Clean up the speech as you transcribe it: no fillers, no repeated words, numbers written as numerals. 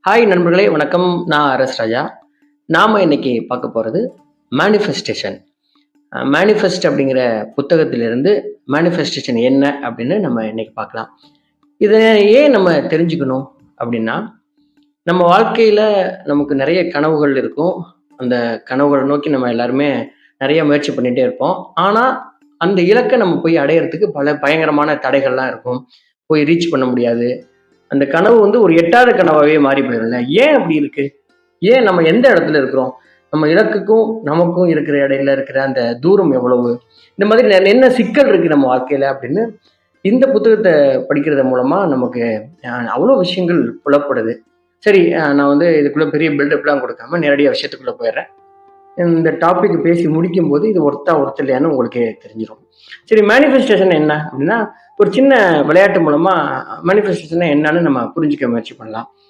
Hi நண்பர்களே, வணக்கம். நான் அரஸ் ராஜா. நாம இன்னைக்கு பார்க்க போறது மேனிஃபெஸ்டேஷன். மேனிஃபெஸ்ட் அப்படிங்கிற புத்தகத்திலிருந்து மேனிஃபெஸ்டேஷன் என்ன அப்படின்னு நம்ம இன்னைக்கு பார்க்கலாம். இத ஏன் நம்ம தெரிஞ்சுக்கணும் அப்படின்னா, நம்ம வாழ்க்கையில நமக்கு நிறைய கனவுகள் இருக்கும். அந்த கனவுகள நோக்கி நம்ம எல்லாருமே நிறைய முயற்சி பண்ணிட்டே இருப்போம். ஆனா, அந்த இலக்க நம்ம போய் அடையறதுக்கு பல பயங்கரமான தடைகள்லாம் இருக்கும். போய் ரீச் பண்ண முடியாது. அந்த கனவு ஒரு எட்டாத கனவாவே மாறி போயிரும்ல. ஏன் அப்படி இருக்கு? ஏன் நம்ம எந்த இடத்துல இருக்கிறோம்? நம்ம இலக்குக்கும், நமக்கும் இருக்கிற இடையில இருக்கிற அந்த தூரம் எவ்வளவு? இந்த மாதிரி என்ன சிக்கல் இருக்கு நம்ம வாழ்க்கையில அப்படின்னு, இந்த புத்தகத்த படிக்கிறது மூலமா நமக்கு அவ்வளோ விஷயங்கள் புலப்படுது. சரி, நான் இதுக்குள்ள பெரிய பில்டப்லாம் கொடுக்காம நேரடியா விஷயத்துக்குள்ள போயிடுறேன். இந்த டாபிக் பேசி முடிக்கும்போது இது ஒர்த்தா ஒர்த் இல்லையான்னு உங்களுக்கே தெரிஞ்சிரும். சரி, மேனிஃபெஸ்டேஷன் என்ன அப்படின்னா, ஒரு சின்ன விளையாட்டு மூலமா மேனிஃபெஸ்டேஷன் என்னன்னு நம்ம புரிஞ்சுக்க முயற்சி பண்ணலாம்.